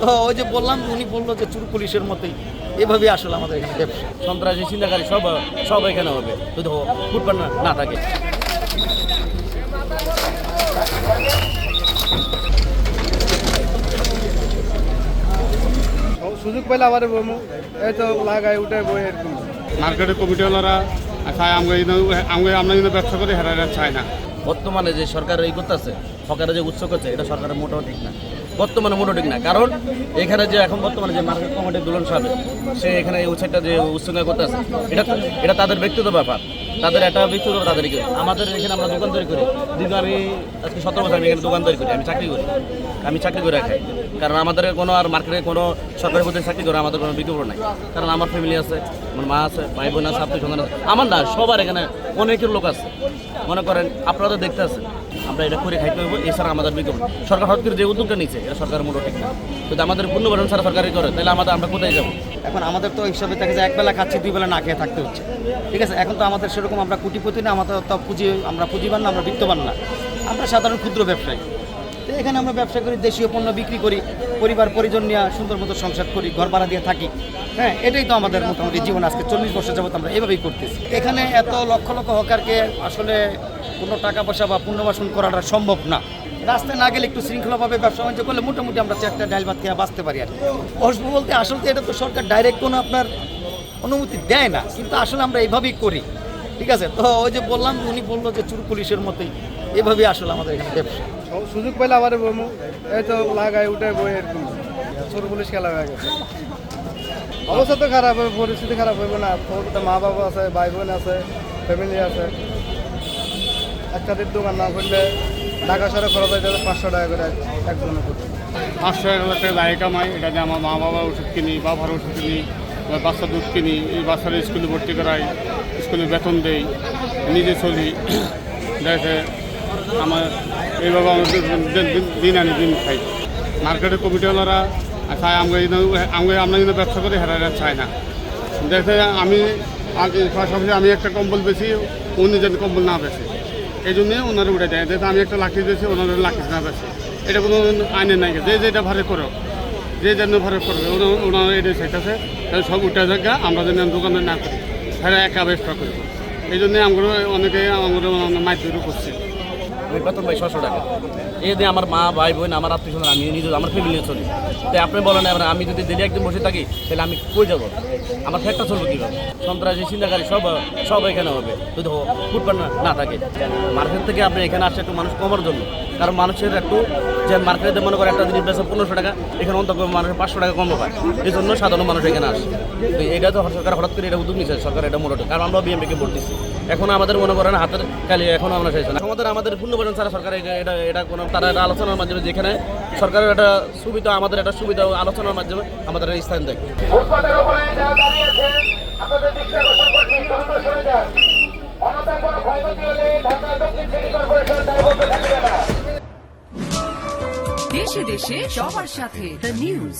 তো ওই যে বললাম, উনি বললো যে চুর পুলিশের মতোই, এভাবেই আসলে আমাদের এখানে ব্যবসা। সন্ত্রাসী চিন্তাকারী সব এখানে হবে যদি ফুটপাত না থাকে। সুযোগ পেলে আবার বলবো, এই তো লাগাই উঠে বই এরকম। মার্কেটের কমিটিওয়ালারা চায় আমরা কিন্তু ব্যবসা করে হেরা চায় না। বর্তমানে যে সরকার এই করতেছে, সরকারের যে উৎস করছে, এটা সরকারের মোটেও ঠিক না। বর্তমানে মোটেও ঠিক না, কারণ এখানে যে এখন বর্তমানে যে মার্কেট কমিটির দুলন সাহেব, সে এখানে এই উৎসবটা যে উৎসঙ্গ করতেছে, এটা তাদের ব্যক্তিগত ব্যাপার, তাদের একটা ব্যক্তিগত তাদের। আমাদের এখানে আমরা দোকান তৈরি করি, দীর্ঘ আমি আজকে 17 বছর আমি এখানে দোকান তৈরি করি, আমি চাকরি করে খাই। কারণ আমাদের কোনো আর মার্কেটে কোনো সরকারি পদে চাকরি করে আমাদের কোনো বিকল্প নাই। কারণ আমার ফ্যামিলি আছে, আমার মা আছে, ভাই বোন আছে, আত্মীয় স্বজন আছে, আমার না সবার এখানে অনেকের লোক আছে। মনে করেন আপনারা তো দেখতে আছেন, আমরা এটা করে খাইতে হইব, এছাড়া আমাদের বিকল্প। সরকার হঠাৎ করে যে উদ্যোগটা নিচ্ছে, এটা সরকারের মোটেও ঠিক না। যদি আমাদের পূর্ণবাসন ছাড়া সরকারি করে, তাহলে আমরা কোথায় যাবো? এখন আমাদের তো হিসাবে থাকে যে একবেলা খাচ্ছি, 2 বেলা না খেয়ে থাকতে হচ্ছে, ঠিক আছে। এখন তো আমাদের সেরকম আমরা কোটিপতি না, আমাদের তো আমরা পুঁজিবান না, আমরা বিত্তবান না, আমরা সাধারণ ক্ষুদ্র ব্যবসায়ী। তো এখানে আমরা ব্যবসা করি, দেশীয় পণ্য বিক্রি করি, পরিবার পরিজন নিয়ে সুন্দর মতো সংসার করি, ঘর ভাড়া দিয়ে থাকি। হ্যাঁ, এটাই তো আমাদের মোটামুটি জীবন। আজকে 40 বছর যাবত আমরা এভাবেই করতেছি। এখানে এত লক্ষ লক্ষ হকারকে আসলে কোনো টাকা পয়সা বা পুনর্বাসন করাটা সম্ভব না। রাস্তায় না গেলে একটু শৃঙ্খলাভাবে ব্যবসা বাণিজ্য করলে মোটামুটি আমরা একটা ডাইল ভাত খেয়ে বাঁচতে পারি। আর বসবো বলতে আসলে এটা তো সরকার ডাইরেক্ট কোনো আপনার অনুমতি দেয় না, কিন্তু আসলে আমরা এইভাবেই করি, ঠিক আছে। তো ওই যে বললাম, উনি বললো যে চুর পুলিশের মতোই, এভাবেই আসলে আমাদের এখানে ব্যবসা। সুযোগ পেলে আবার বলবো, এই তো লাগাই উঠে বই এরকম। চোর পুলিশ খেলা হয়ে গেছে, অবস্থা তো খারাপ হবে, পরিস্থিতি খারাপ হইব না। তোর তো মা বাবা আছে, ভাই বোন আছে, ফ্যামিলি আছে। একটা দিন দোকান না করলে ঢাকা শহরে খরচ হয়ে যাবে 500 টাকা করে একজনের প্রতি। 500 টাকা দায় কামাই, এটা দিয়ে আমার মা বাবার ওষুধ কিনি, বাবার ওষুধ কিনি, বাচ্চা দুধ কিনি, এই বাচ্চারা স্কুলে ভর্তি করাই, স্কুলে বেতন দেই, নিজে চলি। দেখে আমার এইভাবে আমরা দিন আনি দিন খাই। মার্কেটের কমিটিওয়ালারা চায় আমরা কিন্তু ব্যবসা করে হেরা চায় না। দেখে আমি একটা কম্বল বেশি, উনি যেন কম্বল না বেছে, এই জন্যে ওনারা উঠে দেয়। যেহেতু আমি একটা লাকি বেছি, ওনারা লাকি না বেছে, এটা কোনো আইনে নাই। যে যেটা ভাড়ে করো, যে যেন ভাড়ে করবে, ওনারা এটা চাইতেছে সব উঠে জায়গা আমরা যেন দোকানে না করি, তাহলে একা ব্যবসা করি। এই জন্যে আমরা অনেকে মাইদুরও করছি। আমি বেতন পাই 600 টাকা, এই দিয়ে আমার মা ভাই বোন, আমার আত্মীয় স্বজন, আমি নিজে আমার ফ্যামিলি চলি। তাই আপনি বলেন, এবার আমি যদি দিনে একদিন বসে থাকি, তাহলে আমি কই যাবো? আমার ফ্যাটটা চলবো কীভাবে? সন্ত্রাসী চিন্তাকারী সব এখানে হবে যদি ফুটপাত না থাকে। মার্কেট থেকে আপনি এখানে আসছে একটু মানুষ কমার জন্য, কারণ মানুষের একটু যে মার্কেটে মনে করে একটা জিনিস বেচে 1500 টাকা, এখানে অন্তত মানুষের 500 টাকা কম পায়। এই জন্য সাধারণ মানুষ এখানে আসে। তো এটা তো সরকার হঠাৎ করে এটা উদ্যোগ নিচ্ছে, সরকার এটা মোটামুটি। কারণ আমরা বিএমপিকে ভোট দিচ্ছি, এখন আমাদের মনে করেন হাতের কালি এখনও আমরা শেষ না। আমাদের পূর্ণবাসন ছাড়া সরকার এটা কোনো তারা একটা আলোচনার মাধ্যমে, যেখানে সরকারের একটা সুবিধা, আমাদের একটা সুবিধা আলোচনার মাধ্যমে আমাদের স্থান দেয়। দেশে দেশে সবার সাথে দ্য নিউজ।